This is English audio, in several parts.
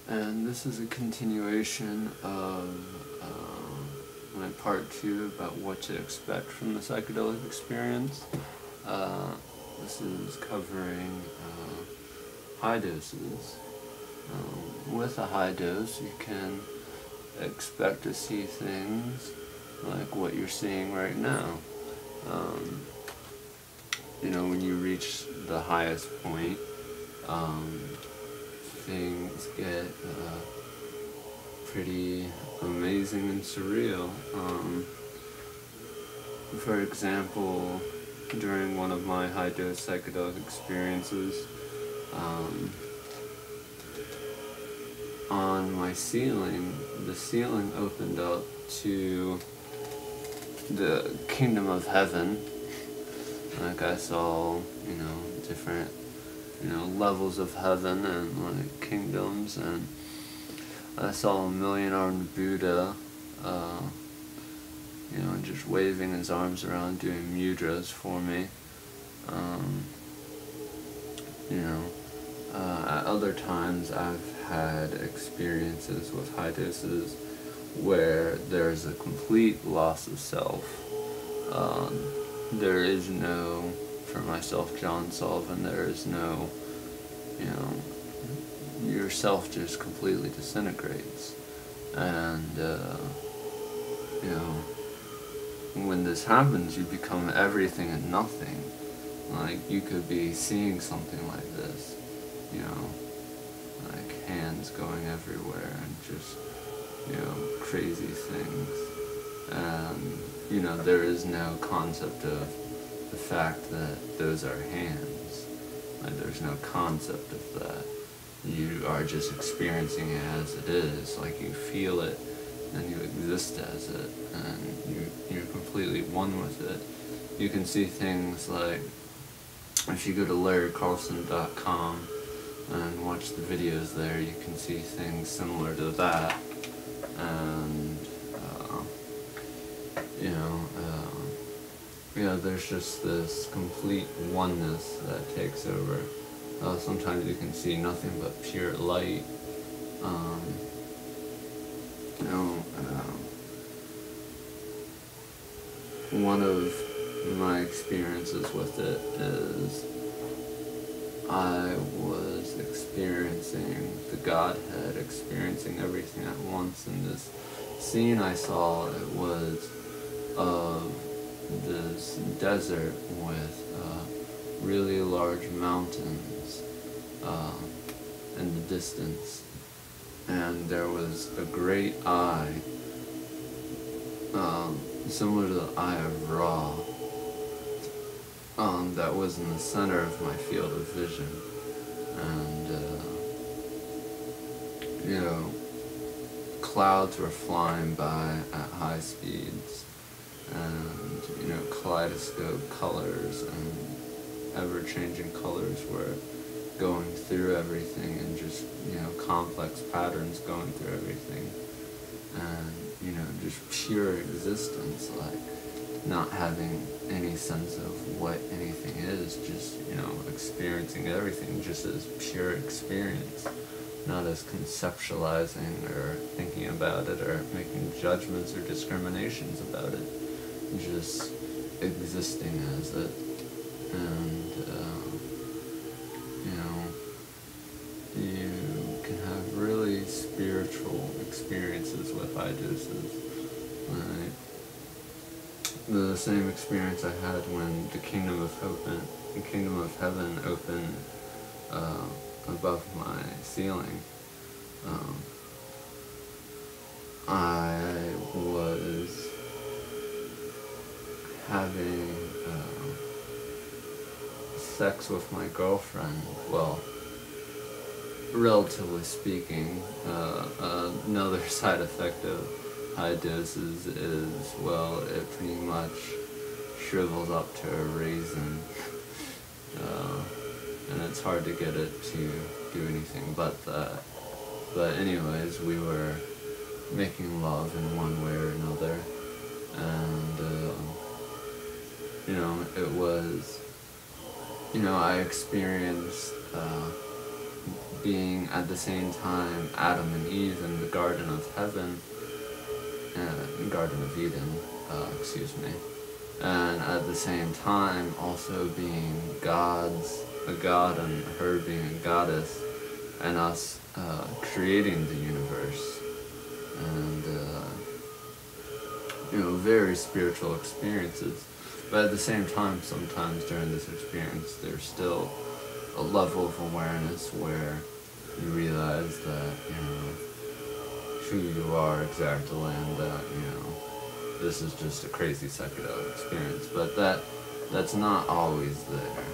And this is a continuation of my part 2 about what to expect from the psychedelic experience. This is covering high doses. With a high dose, you can expect to see things like what you're seeing right now. When you reach the highest point, things get pretty amazing and surreal. For example, during one of my high-dose psychedelic experiences, on my ceiling, the ceiling opened up to the kingdom of heaven. Like I saw, different, levels of heaven and like kingdoms, and I saw a million-armed Buddha, just waving his arms around, doing mudras for me. At other times I've had experiences with high doses where there's a complete loss of self. There is no, for myself, John Sullivan, there is no, yourself just completely disintegrates. And, when this happens, you become everything and nothing. Like, you could be seeing something like this, like hands going everywhere and just, crazy things. And, there is no concept of the fact that those are hands. Like, there's no concept of that. You are just experiencing it as it is. Like, you feel it and you exist as it, and you're completely one with it. You can see things like, if you go to LarryCarlson.com and watch the videos there, you can see things similar to that. And there's just this complete oneness that takes over. Sometimes you can see nothing but pure light. One of my experiences with it is I was experiencing the Godhead, experiencing everything at once. In this scene I saw, it was of this desert with really large mountains in the distance, and there was a great eye, similar to the Eye of Ra, that was in the center of my field of vision. And clouds were flying by at high speeds, and kaleidoscope colors and ever-changing colors were going through everything, and just complex patterns going through everything, and just pure existence, like not having any sense of what anything is, just experiencing everything just as pure experience, not as conceptualizing or thinking about it or making judgments or discriminations about it, just existing as it. And you can have really spiritual experiences with high doses. The same experience I had when the Kingdom of Heaven opened above my ceiling. I was having sex with my girlfriend. Well, relatively speaking, another side effect of high doses is, well, it pretty much shrivels up to a raisin, and it's hard to get it to do anything but that. But anyways, we were making love in one way or another, and it was, I experienced being at the same time Adam and Eve in the Garden of Heaven, Garden of Eden, excuse me, and at the same time also being a god and her being a goddess, and us creating the universe, and very spiritual experiences. But at the same time, sometimes during this experience, there's still a level of awareness where you realize that, who you are exactly, and that, this is just a crazy psychedelic experience. But that's not always there.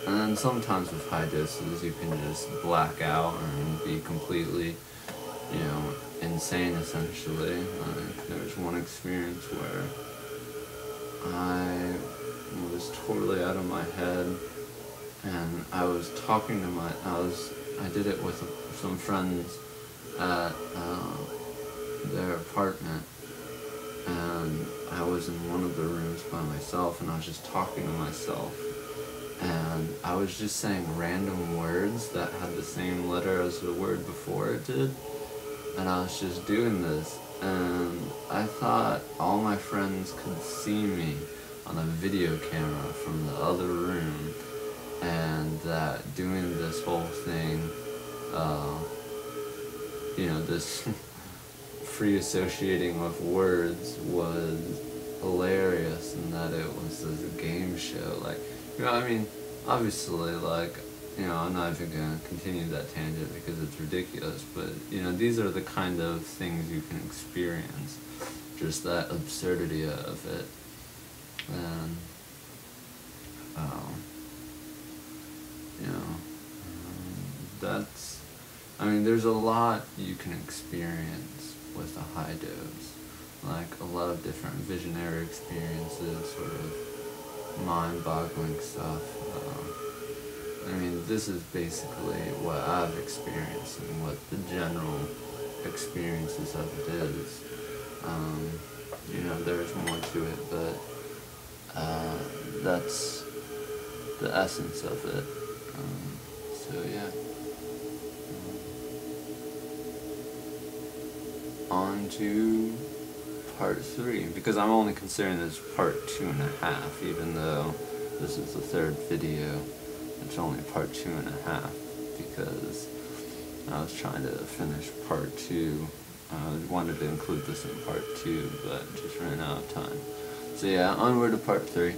And then sometimes with high doses, you can just black out and be completely, insane, essentially. Like, there's one experience where I was totally out of my head, and I was talking to I did it with some friends at their apartment, and I was in one of the rooms by myself, and I was just talking to myself, and I was just saying random words that had the same letter as the word before it did, and I was just doing this, and I thought all my friends could see me on a video camera from the other room, and that doing this whole thing, this free associating of words was hilarious, and that it was this game show. Like, obviously, like, I'm not even going to continue that tangent because it's ridiculous, but, these are the kind of things you can experience, just that absurdity of it, and, there's a lot you can experience with a high dose, like a lot of different visionary experiences, sort of mind-boggling stuff. This is basically what I've experienced and what the general experiences of it is. There's more to it, but that's the essence of it. So yeah. On to part 3, because I'm only considering this part 2.5, even though this is the 3rd video. It's only part 2.5, because I was trying to finish part 2. I wanted to include this in part 2, but just ran out of time. So yeah, onward to part 3.